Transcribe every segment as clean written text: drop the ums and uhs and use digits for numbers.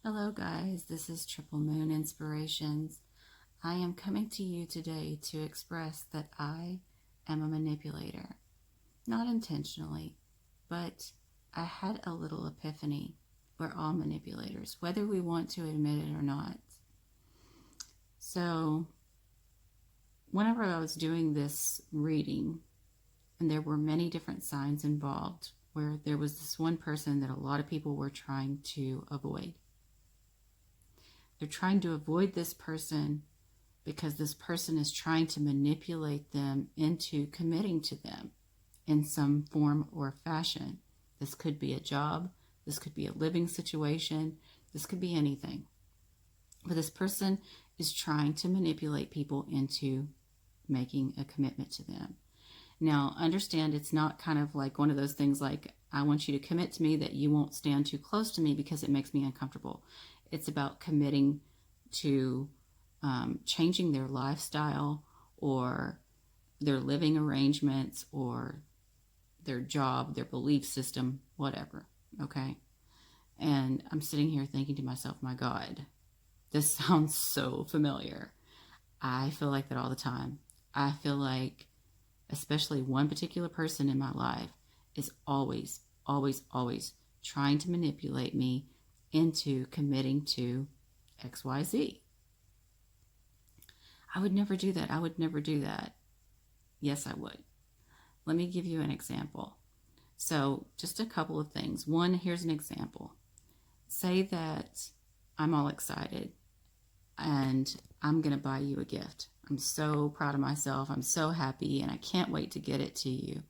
Hello, guys. This is Triple Moon Inspirations. I am coming to you today to express that I am a manipulator. Not intentionally, but I had a little epiphany. We're all manipulators, whether we want to admit it or not. So, whenever I was doing this reading, and there were many different signs involved, where there was this one person that a lot of people were trying to avoid. They're trying to avoid this person because this person is trying to manipulate them into committing to them in some form or fashion. This could be a job, this could be a living situation, this could be anything. But this person is trying to manipulate people into making a commitment to them. Now, understand it's not kind of like one of those things like, I want you to commit to me that you won't stand too close to me because it makes me uncomfortable. It's about committing to changing their lifestyle or their living arrangements or their job, their belief system, whatever, okay? And I'm sitting here thinking to myself, my God, this sounds so familiar. I feel like that all the time. I feel like especially one particular person in my life is always, always, always trying to manipulate me into committing to XYZ. I would never do that. I would never do that. Yes, I would. Let me give you an example. So just a couple of things. One, here's an example. Say that I'm all excited and I'm going to buy you a gift. I'm so proud of myself. I'm so happy and I can't wait to get it to you.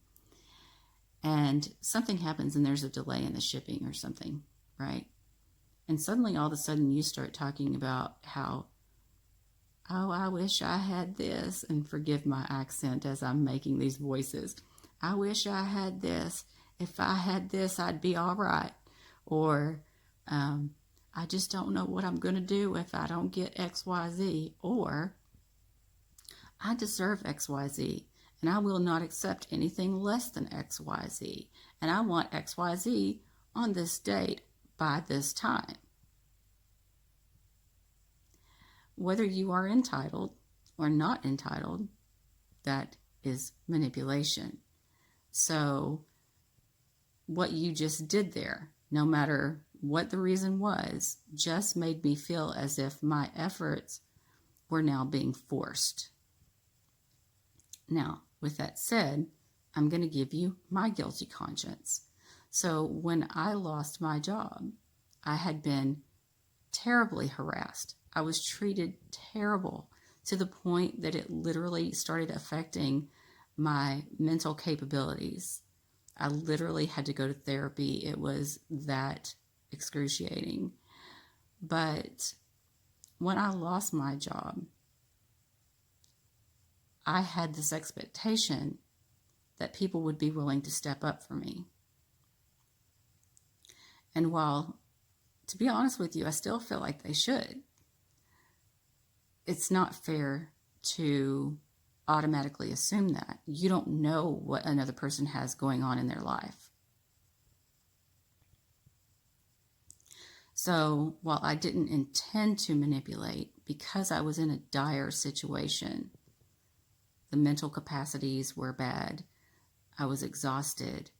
And something happens and there's a delay in the shipping or something, right? And suddenly all of a sudden you start talking about how, oh, I wish I had this, and forgive my accent as I'm making these voices. I wish I had this. If I had this, I'd be all right. Or I just don't know what I'm going to do if I don't get XYZ. Or I deserve XYZ and I will not accept anything less than XYZ. And I want XYZ on this date by this time. Whether you are entitled or not entitled, that is manipulation. So what you just did there, no matter what the reason was, just made me feel as if my efforts were now being forced. Now, with that said, I'm going to give you my guilty conscience. So when I lost my job, I had been terribly harassed. I was treated terrible to the point that it literally started affecting my mental capabilities. I literally had to go to therapy. It was that excruciating. But when I lost my job, I had this expectation that people would be willing to step up for me. And while, to be honest with you, I still feel like they should, it's not fair to automatically assume that. You don't know what another person has going on in their life. So while I didn't intend to manipulate, because I was in a dire situation, the mental capacities were bad. I was exhausted.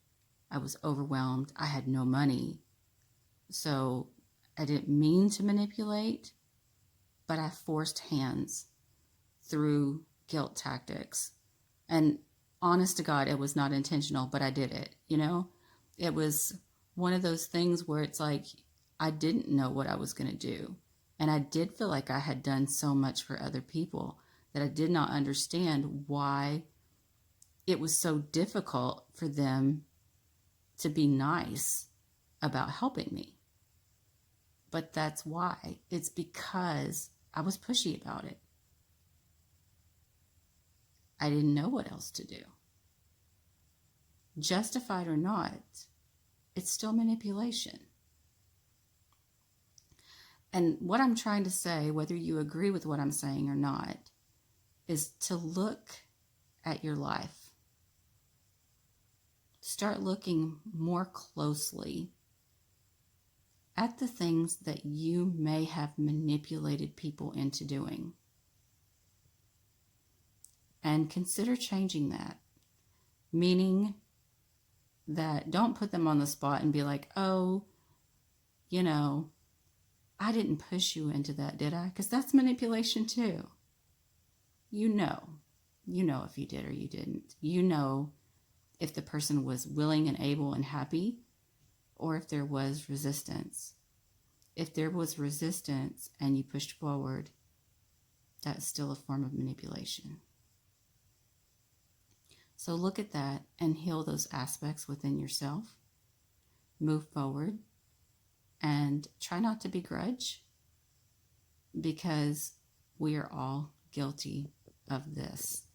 I was overwhelmed. I had no money. So I didn't mean to manipulate, but I forced hands through guilt tactics. And honest to God, it was not intentional, but I did it, you know? It was one of those things where it's like, I didn't know what I was going to do. And I did feel like I had done so much for other people that I did not understand why it was so difficult for them to be nice about helping me. But that's why. It's because I was pushy about it. I didn't know what else to do. Justified or not, it's still manipulation. And what I'm trying to say, whether you agree with what I'm saying or not, is to look at your life. Start looking more closely at the things that you may have manipulated people into doing and consider changing that. Meaning that don't put them on the spot and be like, oh, you know, I didn't push you into that, did I? Because that's manipulation too. You know. You know if you did or you didn't. You know if the person was willing and able and happy or if there was resistance. If there was resistance and you pushed forward, that's still a form of manipulation. So look at that and heal those aspects within yourself. Move forward and try not to begrudge, because we are all guilty of this.